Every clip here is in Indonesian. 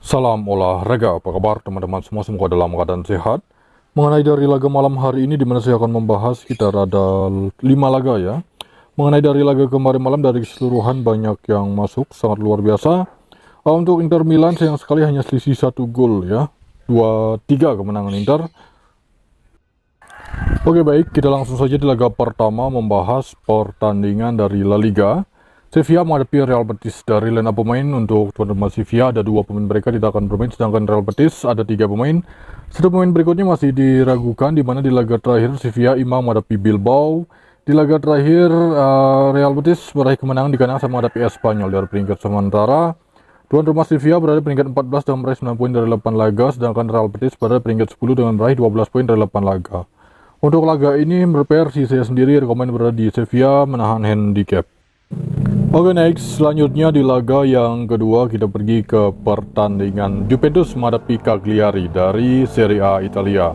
Salam olahraga, apa kabar teman-teman semua? Semoga dalam keadaan sehat. Mengenai dari laga malam hari ini, dimana saya akan membahas sekitar ada 5 laga ya. Mengenai dari laga kemarin malam, dari keseluruhan banyak yang masuk, sangat luar biasa. Untuk Inter Milan sayang sekali hanya selisih 1 gol ya, 2-3 kemenangan Inter. Oke baik, kita langsung saja di laga pertama membahas pertandingan dari La Liga. Sevilla menghadapi Real Betis. Dari line up pemain untuk tuan rumah Sevilla ada 2 pemain mereka tidak akan bermain, sedangkan Real Betis ada 3 pemain. Satu pemain berikutnya masih diragukan, di mana di laga terakhir Sevilla imbang menghadapi Bilbao. Di laga terakhir Real Betis meraih kemenangan di kandang sama menghadapi Espanyol. Dari peringkat sementara, tuan rumah Sevilla berada di peringkat 14 dengan meraih 9 poin dari 8 laga, sedangkan Real Betis berada di peringkat 10 dengan meraih 12 poin dari 8 laga. Untuk laga ini menurut versi saya sendiri rekomend berada di Sevilla menahan handicap. Oke next, selanjutnya di laga yang kedua kita pergi ke pertandingan Juventus menghadapi Cagliari dari Serie A Italia.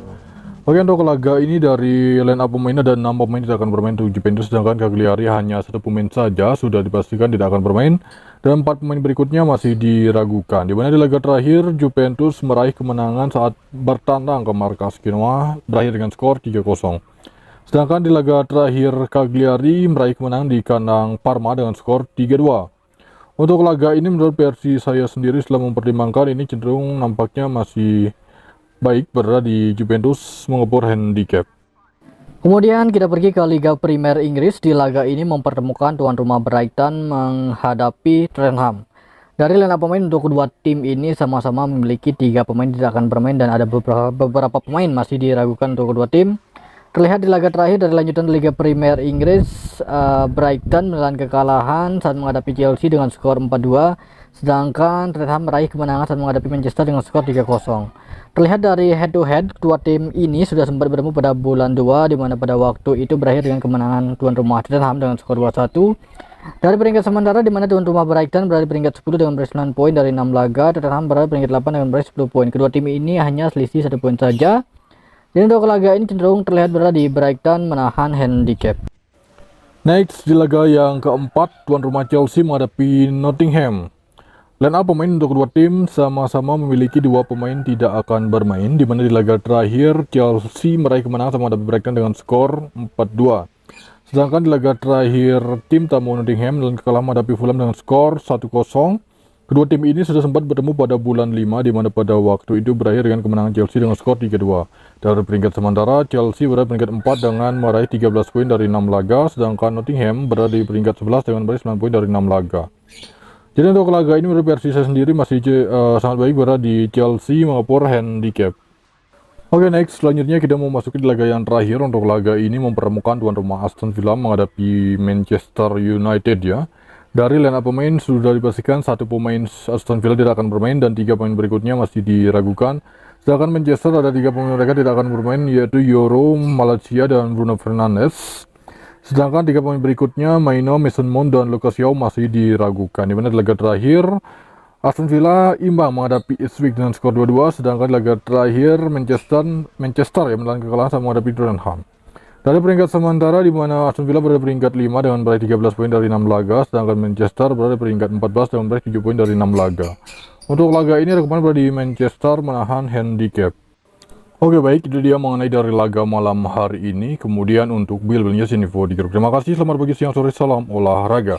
Oke, untuk laga ini dari line up pemain ada 6 pemain tidak akan bermain untuk Juventus, sedangkan Cagliari hanya 1 pemain saja sudah dipastikan tidak akan bermain, dan 4 pemain berikutnya masih diragukan. Di mana di laga terakhir Juventus meraih kemenangan saat bertandang ke markas Genoa berakhir dengan skor 3-0. Sedangkan di laga terakhir Cagliari meraih kemenangan di kandang Parma dengan skor 3-2. Untuk laga ini menurut versi saya sendiri setelah mempertimbangkan ini cenderung nampaknya masih baik berada di Juventus mengebor handicap. Kemudian kita pergi ke Liga Primer Inggris. Di laga ini mempertemukan tuan rumah Brighton menghadapi Tottenham. Dari line up pemain untuk kedua tim ini sama-sama memiliki 3 pemain tidak akan bermain, dan ada beberapa pemain masih diragukan untuk kedua tim. Terlihat di laga terakhir dari lanjutan Liga Primer Inggris, Brighton menelan kekalahan saat menghadapi Chelsea dengan skor 4-2, sedangkan Tottenham meraih kemenangan saat menghadapi Manchester dengan skor 3-0. Terlihat dari head to head, kedua tim ini sudah sempat bertemu pada bulan 2, di mana pada waktu itu berakhir dengan kemenangan tuan rumah Tottenham dengan skor 2-1. Dari peringkat sementara, di mana tuan rumah Brighton berada di peringkat 10 dengan meraih 9 poin dari 6 laga, Tottenham berada di peringkat 8 dengan meraih 10 poin. Kedua tim ini hanya selisih 1 poin saja. Jadi untuk laga ini cenderung terlihat berada di Brighton menahan handicap. Next, di laga yang keempat, tuan rumah Chelsea menghadapi Nottingham. Line up pemain untuk kedua tim sama-sama memiliki 2 pemain tidak akan bermain, di mana di laga terakhir Chelsea meraih kemenangan sama menghadapi Brighton dengan skor 4-2. Sedangkan di laga terakhir tim tamu Nottingham dan kekalahan menghadapi Fulham dengan skor 1-0. Kedua tim ini sudah sempat bertemu pada bulan 5, di mana pada waktu itu berakhir dengan kemenangan Chelsea dengan skor 3-2. Dari peringkat sementara, Chelsea berada di peringkat 4 dengan meraih 13 poin dari 6 laga, sedangkan Nottingham berada di peringkat 11 dengan meraih 9 poin dari 6 laga. Jadi untuk laga ini menurut versi saya sendiri masih sangat baik berada di Chelsea mengepor handicap. Oke next, selanjutnya kita mau masuk di laga yang terakhir. Untuk laga ini mempertemukan tuan rumah Aston Villa menghadapi Manchester United ya. Dari line up pemain sudah dipastikan 1 pemain Aston Villa tidak akan bermain dan 3 pemain berikutnya masih diragukan. Sedangkan Manchester ada 3 pemain mereka tidak akan bermain, yaitu Yoro, Malacia, dan Bruno Fernandes. Sedangkan 3 pemain berikutnya Maino, Mason Mount, dan Lucas Young masih diragukan. Di mana di laga terakhir Aston Villa imbang menghadapi Ipswich dengan skor 2-2, sedangkan di laga terakhir Manchester yang menelan kekalahan sama menghadapi Tottenham. Dari peringkat sementara, di mana Aston Villa berada peringkat 5 dengan meraih 13 poin dari 6 laga, sedangkan Manchester berada peringkat 14 dengan meraih 7 poin dari 6 laga. Untuk laga ini rekomend berada di Manchester menahan handicap. Oke baik, itu dia mengenai dari laga malam hari ini. Kemudian untuk build-nya sini info di grup. Terima kasih, selamat pagi, siang, sore, salam olahraga.